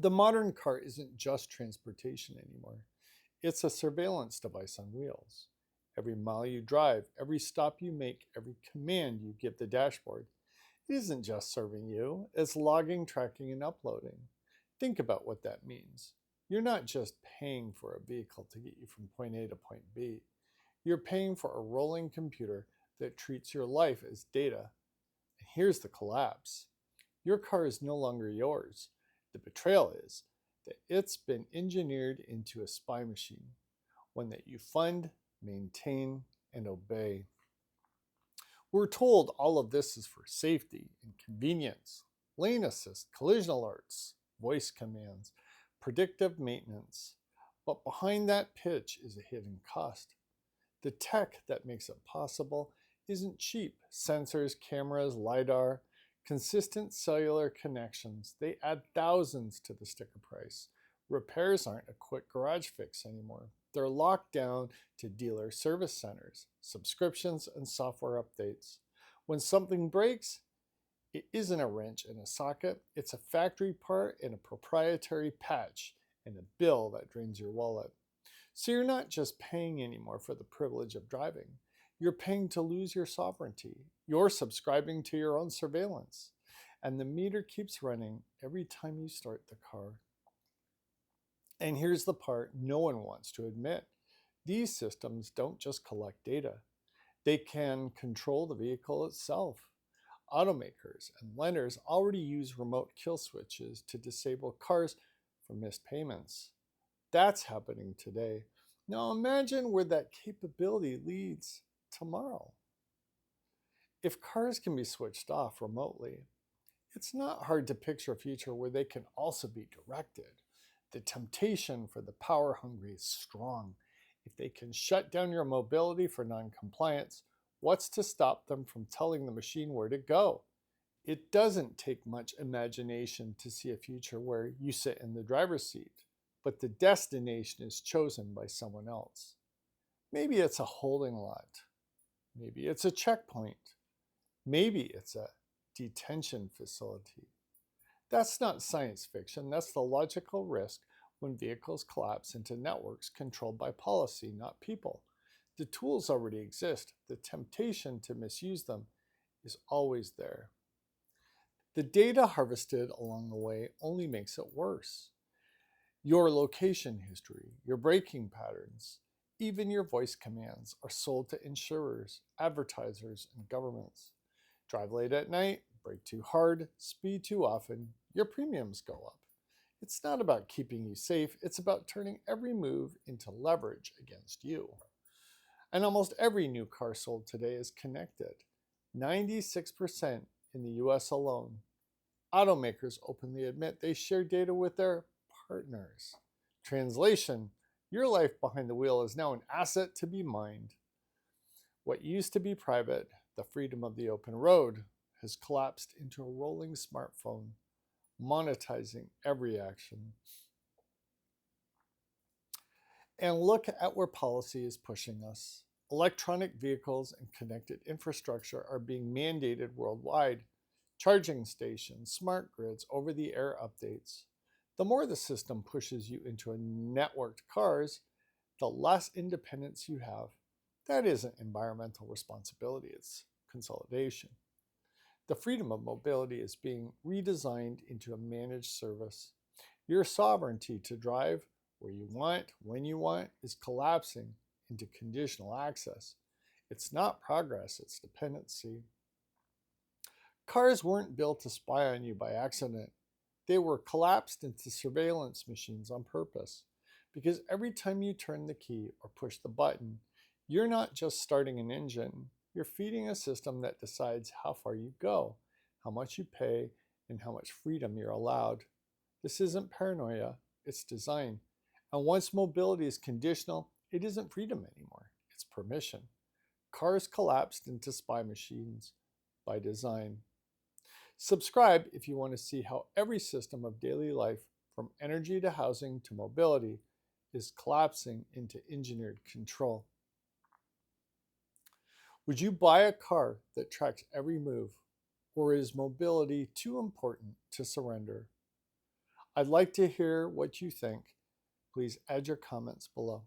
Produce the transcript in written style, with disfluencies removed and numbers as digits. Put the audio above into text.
The modern car isn't just transportation anymore. It's a surveillance device on wheels. Every mile you drive, every stop you make, every command you give the dashboard, it isn't just serving you, it's logging, tracking, and uploading. Think about what that means. You're not just paying for a vehicle to get you from point A to point B. You're paying for a rolling computer that treats your life as data. And here's the collapse. Your car is no longer yours. The betrayal is that it's been engineered into a spy machine, one that you fund, maintain, and obey. We're told all of this is for safety and convenience, lane assist, collision alerts, voice commands, predictive maintenance. But behind that pitch is a hidden cost. The tech that makes it possible isn't cheap. Sensors, cameras, LiDAR, consistent cellular connections, they add thousands to the sticker price. Repairs aren't a quick garage fix anymore. They're locked down to dealer service centers, subscriptions, and software updates. When something breaks, it isn't a wrench in a socket, it's a factory part and a proprietary patch and a bill that drains your wallet. So you're not just paying anymore for the privilege of driving. You're paying to lose your sovereignty. You're subscribing to your own surveillance. And the meter keeps running every time you start the car. And here's the part no one wants to admit. These systems don't just collect data. They can control the vehicle itself. Automakers and lenders already use remote kill switches to disable cars for missed payments. That's happening today. Now imagine where that capability leads tomorrow. If cars can be switched off remotely, it's not hard to picture a future where they can also be directed. The temptation for the power hungry is strong. If they can shut down your mobility for non-compliance, what's to stop them from telling the machine where to go? It doesn't take much imagination to see a future where you sit in the driver's seat, but the destination is chosen by someone else. Maybe it's a holding lot. Maybe it's a checkpoint. Maybe it's a detention facility. That's not science fiction. That's the logical risk when vehicles collapse into networks controlled by policy, not people. The tools already exist. The temptation to misuse them is always there. The data harvested along the way only makes it worse. Your location history, your braking patterns, even your voice commands are sold to insurers, advertisers, and governments. Drive late at night, brake too hard, speed too often, your premiums go up. It's not about keeping you safe, it's about turning every move into leverage against you. And almost every new car sold today is connected. 96% in the US alone. Automakers openly admit they share data with their partners. Translation, your life behind the wheel is now an asset to be mined. What used to be private, the freedom of the open road, has collapsed into a rolling smartphone, monetizing every action. And look at where policy is pushing us. Electronic vehicles and connected infrastructure are being mandated worldwide. Charging stations, smart grids, over-the-air updates. The more the system pushes you into a networked cars, the less independence you have. That isn't environmental responsibility, it's consolidation. The freedom of mobility is being redesigned into a managed service. Your sovereignty to drive where you want, when you want, is collapsing into conditional access. It's not progress, it's dependency. Cars weren't built to spy on you by accident. They were collapsed into surveillance machines on purpose. Because every time you turn the key or push the button, you're not just starting an engine, you're feeding a system that decides how far you go, how much you pay, and how much freedom you're allowed. This isn't paranoia, it's design. And once mobility is conditional, it isn't freedom anymore, it's permission. Cars collapsed into spy machines by design. Subscribe if you want to see how every system of daily life, from energy to housing to mobility, is collapsing into engineered control. Would you buy a car that tracks every move, or is mobility too important to surrender? I'd like to hear what you think. Please add your comments below.